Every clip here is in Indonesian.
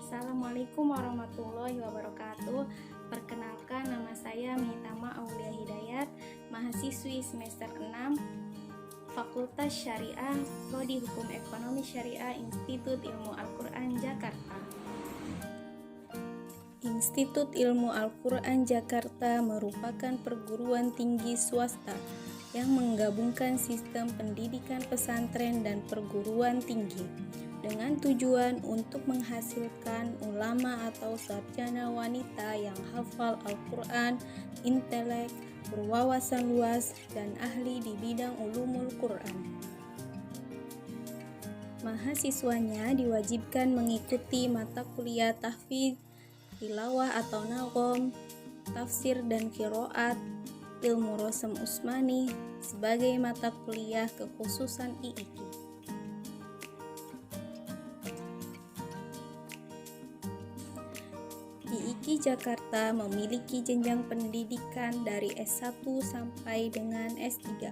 Assalamualaikum warahmatullahi wabarakatuh. Perkenalkan, nama saya Mitama Aulia Hidayat, mahasiswi semester 6 Fakultas Syariah, Prodi Hukum Ekonomi Syariah, Institut Ilmu Al-Quran Jakarta. Institut Ilmu Al-Quran Jakarta merupakan perguruan tinggi swasta yang menggabungkan sistem pendidikan pesantren dan perguruan tinggi dengan tujuan untuk menghasilkan ulama atau sarjana wanita yang hafal Al-Quran, intelek, berwawasan luas, dan ahli di bidang ulumul Quran. Mahasiswanya diwajibkan mengikuti mata kuliah tahfidz, tilawah atau nagom, tafsir dan qiraat, ilmu Rosem Usmani sebagai mata kuliah kekhususan IIKI. IIKI Jakarta memiliki jenjang pendidikan dari S1 sampai dengan S3.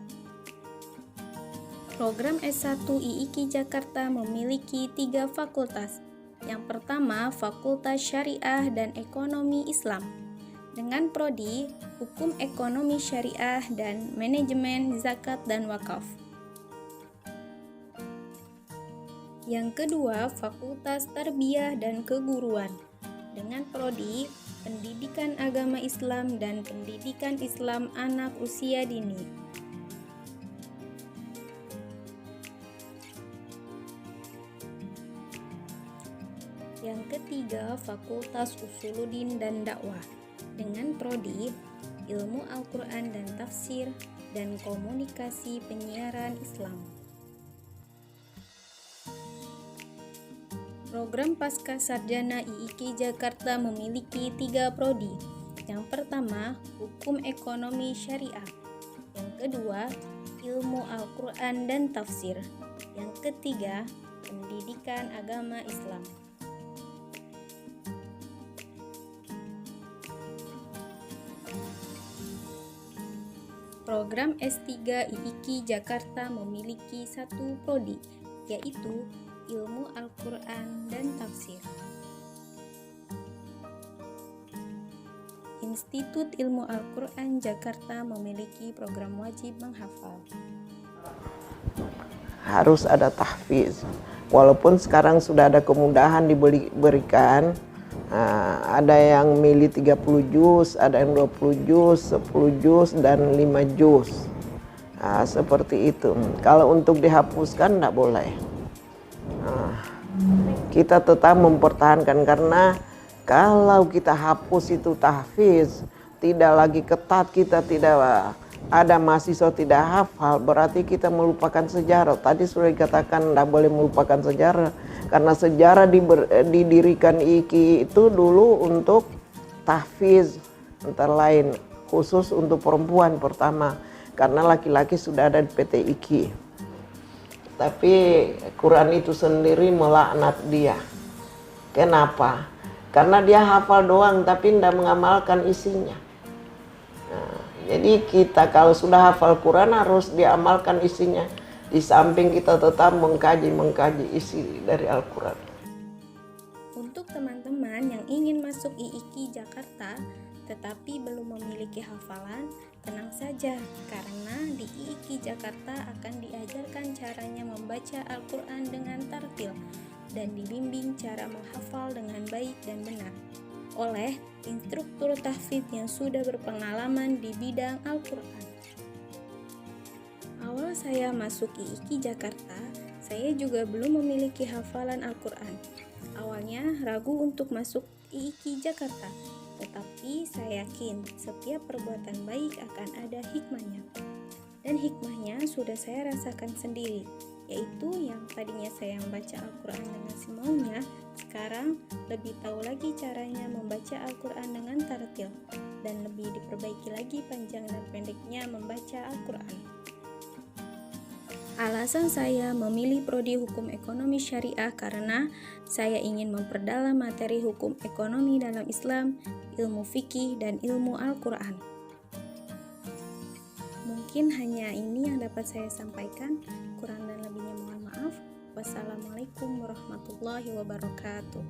Program S1 IIKI Jakarta memiliki 3 fakultas. Yang pertama, Fakultas Syariah dan Ekonomi Islam dengan prodi Hukum Ekonomi Syariah dan Manajemen Zakat dan Wakaf. Yang kedua, Fakultas Tarbiyah dan Keguruan dengan prodi Pendidikan Agama Islam dan Pendidikan Islam Anak Usia Dini. Yang ketiga, Fakultas Usuluddin dan Dakwah dengan prodi Ilmu Al-Quran dan Tafsir dan Komunikasi Penyiaran Islam. Program Pasca Sarjana IIKI Jakarta memiliki 3 prodi. Yang pertama, Hukum Ekonomi Syariah. Yang kedua, Ilmu Al-Quran dan Tafsir. Yang ketiga, Pendidikan Agama Islam. Program S3 IIKI Jakarta memiliki 1 prodi, yaitu Ilmu Al-Quran dan Tafsir. Institut Ilmu Al-Quran Jakarta memiliki program wajib menghafal. Harus ada tahfiz. Walaupun sekarang sudah ada kemudahan diberikan, ada yang milih 30 juz, ada yang 20 juz, 10 juz, dan 5 juz. Seperti itu. Kalau untuk dihapuskan tidak boleh. Kita tetap mempertahankan, karena kalau kita hapus itu tahfiz, tidak lagi ketat, kita tidak ada mahasiswa tidak hafal, berarti kita melupakan sejarah. Tadi sudah dikatakan tidak boleh melupakan sejarah, karena sejarah didirikan IIKI itu dulu untuk tahfiz, antara lain khusus untuk perempuan pertama, karena laki-laki sudah ada di PT IIKI. Tapi Quran itu sendiri melaknat dia. Kenapa? Karena dia hafal doang tapi tidak mengamalkan isinya. Jadi kita kalau sudah hafal Quran harus diamalkan isinya. Di samping kita tetap mengkaji isi dari Al-Quran. Untuk teman-teman yang ingin masuk IIKI Jakarta tetapi belum memiliki hafalan, tenang saja, karena di IIKI Jakarta akan diajarkan caranya membaca Al-Quran dengan tartil dan dibimbing cara menghafal dengan baik dan benar oleh instruktur tahfidz yang sudah berpengalaman di bidang Al-Quran. Awal saya masuk IIKI Jakarta, saya juga belum memiliki hafalan Al-Quran. Awalnya ragu untuk masuk IIKI Jakarta, tetapi saya yakin setiap perbuatan baik akan ada hikmahnya. Dan hikmahnya sudah saya rasakan sendiri, yaitu yang tadinya saya membaca Al-Quran dengan semaunya, sekarang lebih tahu lagi caranya membaca Al-Quran dengan tartil, dan lebih diperbaiki lagi panjang dan pendeknya membaca Al-Quran. Alasan saya memilih prodi Hukum Ekonomi Syariah karena saya ingin memperdalam materi hukum ekonomi dalam Islam, ilmu fikih, dan ilmu Al-Quran. Mungkin hanya ini yang dapat saya sampaikan, kurang dan lebihnya mohon maaf. Wassalamualaikum warahmatullahi wabarakatuh.